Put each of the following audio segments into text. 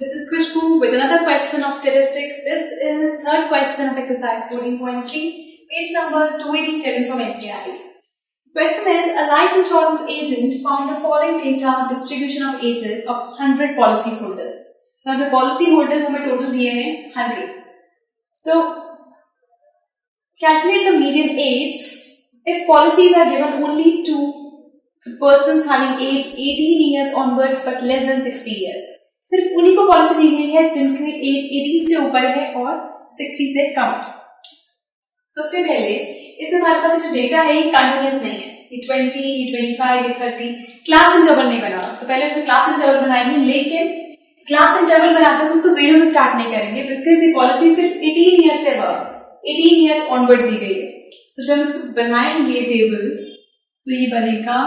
this is Khushbu with another question of statistics. This is third question of exercise 14.3, page number 287 from NCERT. Question is, a life insurance agent found the following data distribution of ages of 100 policy holders. So, हमें policy holders हमें total दिए हैं 100. So, calculate the median age if policies are given only to persons having age 18 years onwards but less than 60 years. सिर्फ उन्हीं को policy दी गई है जिनकी एज 18 से ऊपर है और 60 से कम. सबसे पहले इसमें हमारे पास जो डेटा है ये कंटिन्यूअस नहीं है. ये 20, ये 25, ये 30 क्लास इंटरवल नहीं बना. तो पहले उसमें क्लास इंटरवल बनाएंगे, लेकिन क्लास इंटरवल बनाते हैं उसको 0 से स्टार्ट नहीं करेंगे बिकॉज ये पॉलिसी सिर्फ 18 ईयर्स से अबव 18 ईयर्स ऑनवर्ड दी गई है. सो जब इसको बनाएंगे टेबल तो ये बनेगा,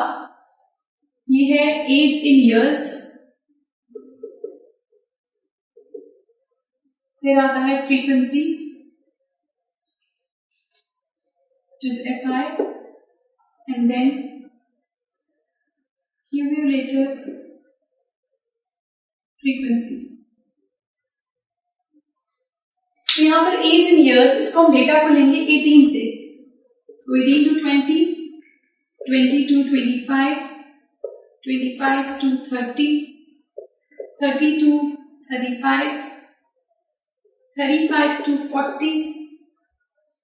ये है एज इन ईयर्स, फिर आता है frequency which is FI and then cumulative frequency. तो यहाँ पर एज इन ईयर्स, इसको हम डेटा को लेंगे 18 से. So 18 to 20, 20 to 25, 25 to 30, 30 to 35, 35 to 40,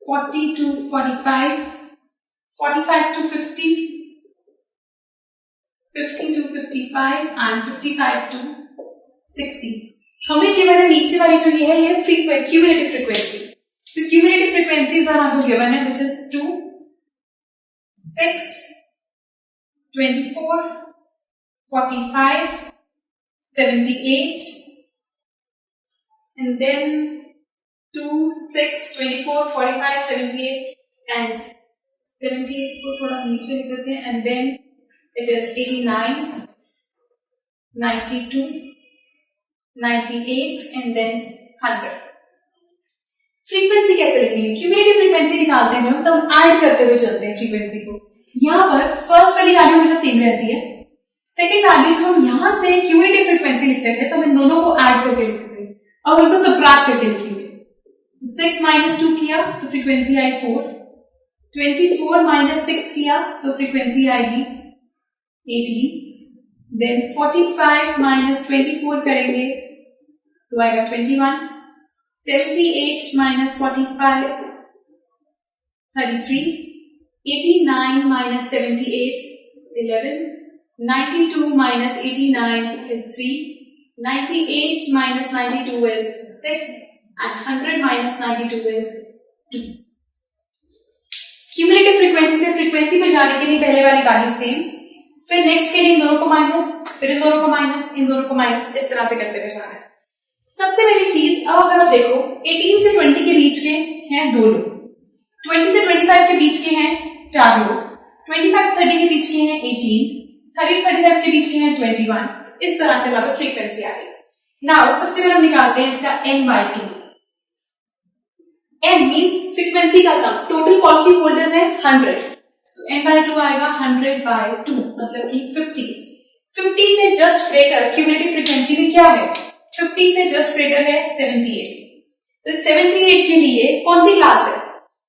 40 to 45, 45 to 50, 50 to 55 and 55 to 60. हमें गिवन है नीचे वाली जो ये है ये क्यूमुलेटिव फ्रीक्वेंसी. सो क्यूमुलेटिव फ्रीक्वेंसी पर हमको गिवन है which is 2, 6, 24, 45, 78 and then 2, 6, 24, 45, 78 and 78 को थोड़ा नीचे लिख देते हैं and then it is 89, 92, 98 and then 100. Frequency कैसे लिखेंगे? क्यूमुलेटिव फ्रीक्वेंसी निकालते हैं जब हम ऐड करते हुए चलते हैं फ्रीक्वेंसी को. यहाँ पर फर्स्ट वाली वैल्यू हमेशा सेम रहती है. सेकेंड वैल्यू जब हम यहाँ से क्यूमुलेटिव फ्रीक्वेंसी लिखते थे तो हम इन दोनों को ऐड करके लिखते थे और उनको सबट्रैक्ट करके लिखेंगे. 6 माइनस 2 किया तो फ्रीक्वेंसी आई 4, 24 माइनस 6 किया तो फ्रीक्वेंसी आएगी 18, देन 45 माइनस 24 करेंगे तो आएगा 21, 78 minus 45 33, 89 minus 78 11, 92 minus 89 is 3, 98 minus 92 is 6 and 100 minus 92 is 2. Cumulative frequency से फ्रीक्वेंसी में जाने के लिए पहले वाली वैल्यू सेम, फिर नेक्स्ट के लिए इन दोनों को माइनस, फिर इन दोनों को माइनस, इन दोनों को माइनस, इस तरह से करते हुए जाना है. सबसे पहली चीज, अब अगर आप देखो 18 से 20 के बीच के हैं 2 लोग, 20 से 25 के बीच के हैं 4 लोग, 25 से 30 के बीच के हैं 18, 30 से 35 के बीच के हैं 21. इस तरह से वापस फ्रीक्वेंसी आ गई. नाउ सबसे पहले हम निकालते हैं इसका n/2. n मींस फ्रीक्वेंसी का सम. टोटल पॉलिसी होल्डर्स है 100, सो n/2 आएगा 100/2 मतलब कि 50. 50 से जस्ट ग्रेटर क्यूमुलेटिव फ्रीक्वेंसी में क्या है? 50 से जस्ट ग्रेटर है 78. तो 78 के लिए कौन सी क्लास है?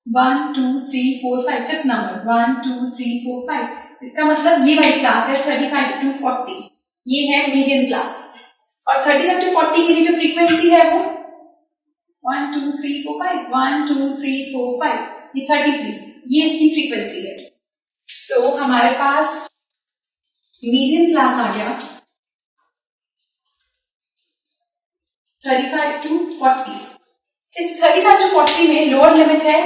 1 2 3 4 5, फिफ्थ नंबर 1 2 3 4 5. इसका मतलब ये वाली क्लास है 35 to 40. ये है मीडियन क्लास. और 35 to 40 के लिए जो फ्रीक्वेंसी है वो 1 2 3 4 5, 1 2 3 4 5, ये 33, ये इसकी फ्रीक्वेंसी है. सो हमारे पास मीडियन क्लास आ गया 35 to 40. इस 35 to 40 में लोअर लिमिट है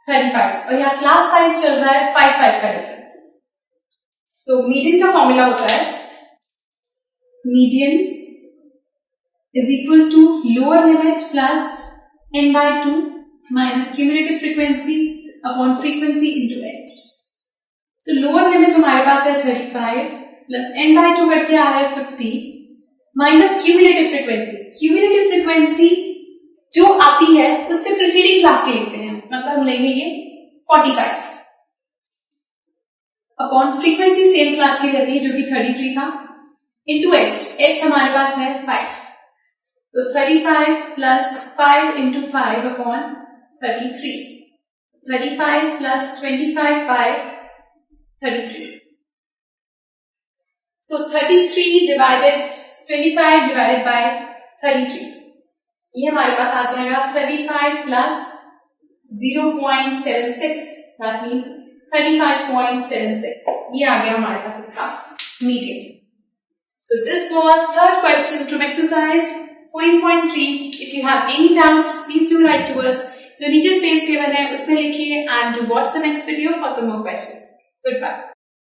35 और यहाँ क्लास साइज चल रहा है 5 का डिफरेंस. सो मीडियन का फॉर्मूला होता है median is equal to lower limit plus n/2 minus cumulative frequency upon frequency into h. So lower limit हमारे पास है 35 plus n/2 करके आ रहा है 50 minus cumulative frequency. Cumulative frequency जो आती है उससे प्रीसीडिंग क्लास की लिखते हैं, मतलब हम लेंगे ये 45 अपॉन फ्रीक्वेंसी सेम क्लास की रहती है जो कि 33 था इंटू h. h हमारे पास है 5. तो 35 plus 5 into 5 upon 33, 35 plus 25 by 33. So 33 divided 25 divided by 33. ये हमारे पास आ जाएगा 35 प्लस 0.76, that means 35.76. ये आ गया हमारे पास इसका median. So this was third question from exercise 14.3. If you have any doubt, please do write to us. जो नीचे स्पेस गिवन है उसमें लिखिए and watch the next video for some more questions. Goodbye.